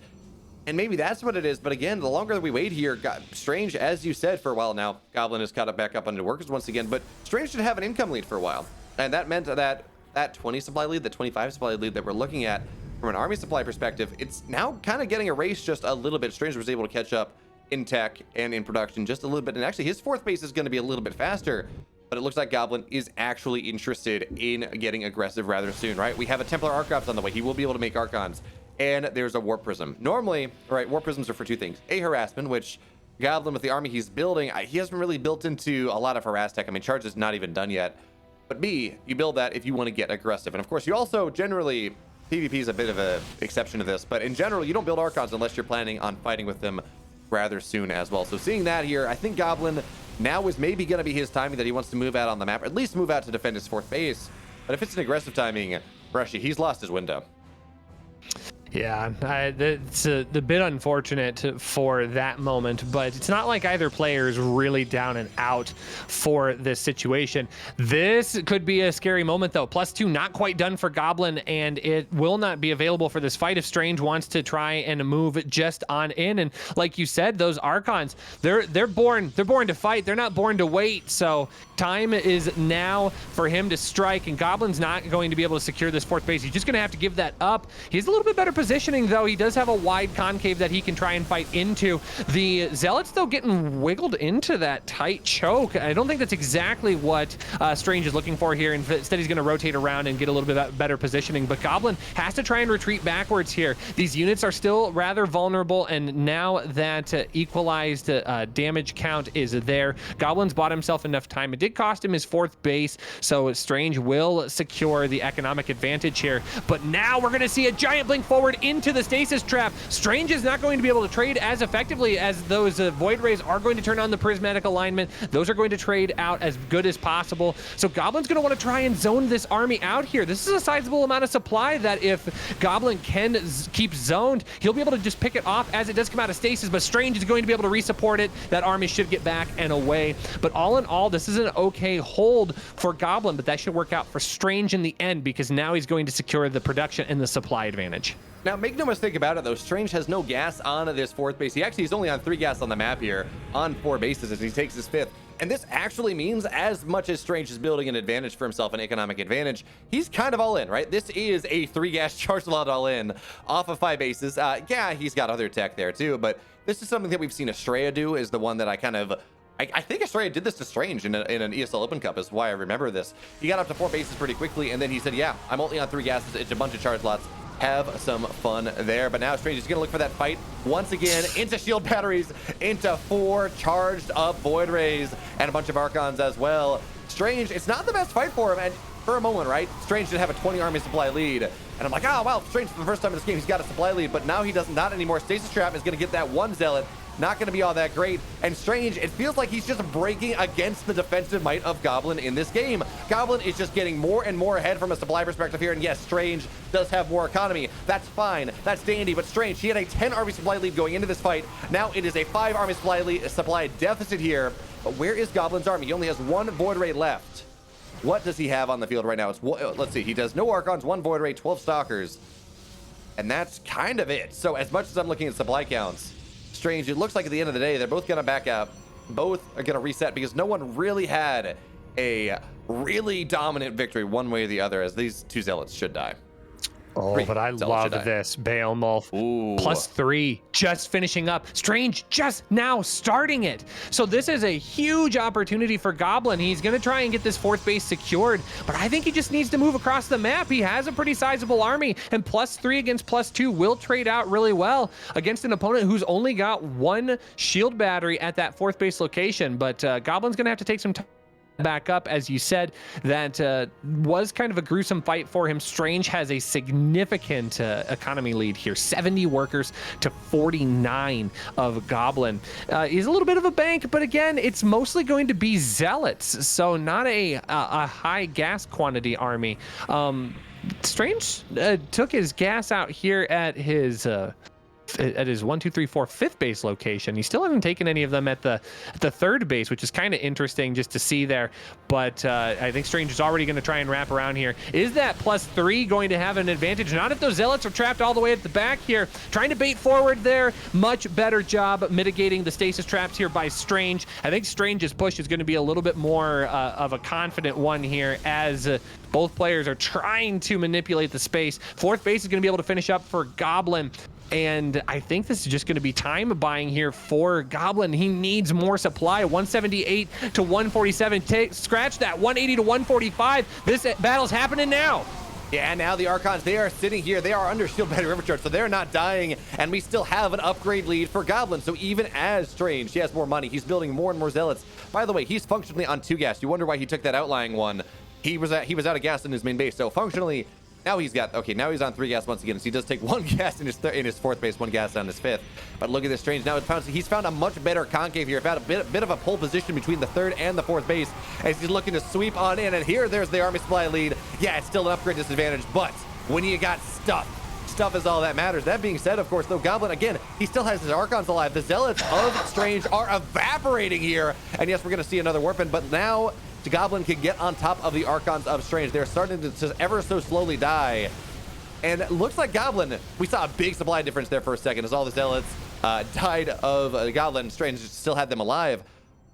And maybe that's what it is. But again, the longer that we wait here, Strange, as you said, for a while now, Goblin has caught up back up onto workers once again. But Strange should have an income lead for a while. And that meant that 20 supply lead, the 25 supply lead that we're looking at from an army supply perspective, it's now kind of getting erased just a little bit. Strange was able to catch up in tech and in production just a little bit. And actually, his 4th base is going to be a little bit faster. But it looks like Goblin is actually interested in getting aggressive rather soon, right? We have a Templar Archons on the way. He will be able to make Archons. And there's a Warp Prism. Normally, right, Warp Prisms are for 2 things. A, harassment, which Goblin, with the army he's building, he hasn't really built into a lot of harass tech. I mean, Charge is not even done yet. But B, you build that if you want to get aggressive. And of course, you also generally, PvP is a bit of an exception to this, but in general, you don't build Archons unless you're planning on fighting with them rather soon as well. So seeing that here, I think Goblin now is maybe going to be his timing that he wants to move out on the map, or at least move out to defend his 4th base. But if it's an aggressive timing, Brushy, he's lost his window. Yeah, it's a bit unfortunate for that moment, but it's not like either player is really down and out for this situation. This could be a scary moment, though. +2 not quite done for Goblin, and it will not be available for this fight if Strange wants to try and move just on in. And like you said, those Archons, they're born to fight. They're not born to wait. So time is now for him to strike, and Goblin's not going to be able to secure this fourth base. He's just going to have to give that up. He's a little bit better positioning, though. He does have a wide concave that he can try and fight into. The Zealots, though, getting wiggled into that tight choke. I don't think that's exactly what Strange is looking for here. Instead, he's going to rotate around and get a little bit better positioning. But Goblin has to try and retreat backwards here. These units are still rather vulnerable, and now that equalized damage count is there, Goblin's bought himself enough time. It did cost him his fourth base, so Strange will secure the economic advantage here. But now we're going to see a giant blink forward into the stasis trap. Strange is not going to be able to trade as effectively, as those Void Rays are going to turn on the prismatic alignment. Those are going to trade out as good as possible. So Goblin's going to want to try and zone this army out here. This is a sizable amount of supply that if Goblin can keep zoned, he'll be able to just pick it off as it does come out of stasis, but Strange is going to be able to resupport it. That army should get back and away. But all in all, this is an okay hold for Goblin, but that should work out for Strange in the end, because now he's going to secure the production and the supply advantage. Now, make no mistake about it, though, Strange has no gas on this fourth base. He's only on 3 gas on the map here, on 4 bases as he takes his 5th. And this actually means, as much as Strange is building an advantage for himself, an economic advantage, he's kind of all in, right? This is a 3 gas charge lot all in off of 5 bases. Yeah, he's got other tech there too, but this is something that we've seen Estrella do, is the one that I think Estrella did this to Strange in an ESL Open Cup, is why I remember this. He got up to 4 bases pretty quickly, and then he said, yeah, I'm only on 3 gases. It's a bunch of charge lots. Have some fun there. But now Strange is going to look for that fight once again, into shield batteries, into 4 charged up Void Rays, and a bunch of Archons as well. Strange, it's not the best fight for him, and for a moment, right, Strange did have a 20 army supply lead, and I'm like, oh, wow, Strange, for the first time in this game, he's got a supply lead, but now he does not anymore. Stasis Trap is going to get that 1 Zealot. Not going to be all that great. And Strange, it feels like he's just breaking against the defensive might of Goblin in this game. Goblin is just getting more and more ahead from a supply perspective here. And yes, Strange does have more economy. That's fine. That's dandy. But Strange, he had a 10 army supply lead going into this fight. Now it is a 5 army supply deficit here. But where is Goblin's army? He only has 1 Void Ray left. What does he have on the field right now? Let's see. He does no Archons, 1 Void Ray, 12 Stalkers. And that's kind of it. So as much as I'm looking at supply counts, Strange, it looks like at the end of the day, they're both going to back up. Both are going to reset, because no one really had a really dominant victory one way or the other, as these 2 Zealots should die. Oh, but I love this. Beowulf, +3, just finishing up. Strange just now starting it. So this is a huge opportunity for Goblin. He's going to try and get this 4th base secured, but I think he just needs to move across the map. He has a pretty sizable army, and +3 against +2 will trade out really well against an opponent who's only got 1 shield battery at that 4th base location. But Goblin's going to have to take some time back up. As you said, that was kind of a gruesome fight for him. Strange has a significant economy lead here, 70 workers to 49 of Goblin. He's a little bit of a bank, but again, it's mostly going to be Zealots, so not a high gas quantity army. Strange took his gas out here at his 1, 2, 3, 4, 5th base location. He still hasn't taken any of them at the 3rd base, which is kind of interesting just to see there. But I think Strange is already going to try and wrap around here. Is that +3 going to have an advantage? Not if those Zealots are trapped all the way at the back here. Trying to bait forward there. Much better job mitigating the stasis traps here by Strange. I think Strange's push is going to be a little bit more of a confident one here, as both players are trying to manipulate the space. 4th base is going to be able to finish up for Goblin. And I think this is just going to be time buying here for Goblin. He needs more supply. 178 to 147. Scratch that. 180 to 145. This battle's happening now. Yeah, now the Archons, they are sitting here. They are under shield battery overcharge, so they're not dying. And we still have an upgrade lead for Goblin. So even as Strange, he has more money. He's building more and more Zealots. By the way, he's functionally on 2 gas. You wonder why he took that outlying one. He was out of gas in his main base. So functionally, now he's on 3 gas once again. So he does take 1 gas in his 4th base, 1 gas on his 5th. But look at this Strange. Now he's found a much better concave here. Found a bit of a pole position between the 3rd and the 4th base as he's looking to sweep on in. And there's the army supply lead. Yeah, it's still an upgrade disadvantage, but when you got stuff, stuff is all that matters. That being said, of course, though, Goblin, again, he still has his Archons alive. The Zealots of Strange are evaporating here. And yes, we're going to see another Warpin, but now the Goblin can get on top of the Archons of Strange. They're starting to just ever so slowly die. And it looks like Goblin, we saw a big supply difference there for a second as all the Zealots died of Goblin. Strange still had them alive.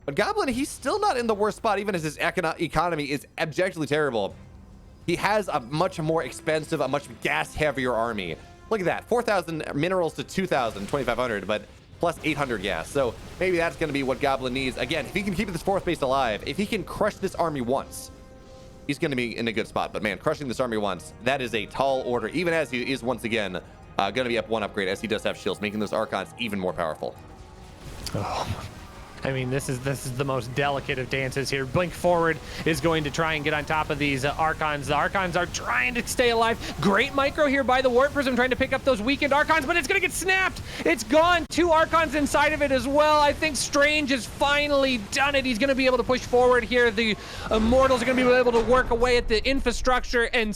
But Goblin, he's still not in the worst spot, even as his economy is abjectly terrible. He has a much more expensive, a much gas-heavier army. Look at that, 4,000 minerals to 2,000, 2,500, but plus 800 gas. So maybe that's going to be what Goblin needs. Again, if he can keep this fourth base alive, if he can crush this army once, he's going to be in a good spot. But man, crushing this army once, that is a tall order, even as he is once again going to be up one upgrade, as he does have shields, making those Archons even more powerful. Oh. I mean, this is the most delicate of dances here. Blink Forward is going to try and get on top of these Archons. The Archons are trying to stay alive. Great micro here by the Warp Prism, trying to pick up those weakened Archons, but it's going to get snapped. It's gone. 2 Archons inside of it as well. I think Strange has finally done it. He's going to be able to push forward here. The Immortals are going to be able to work away at the infrastructure, and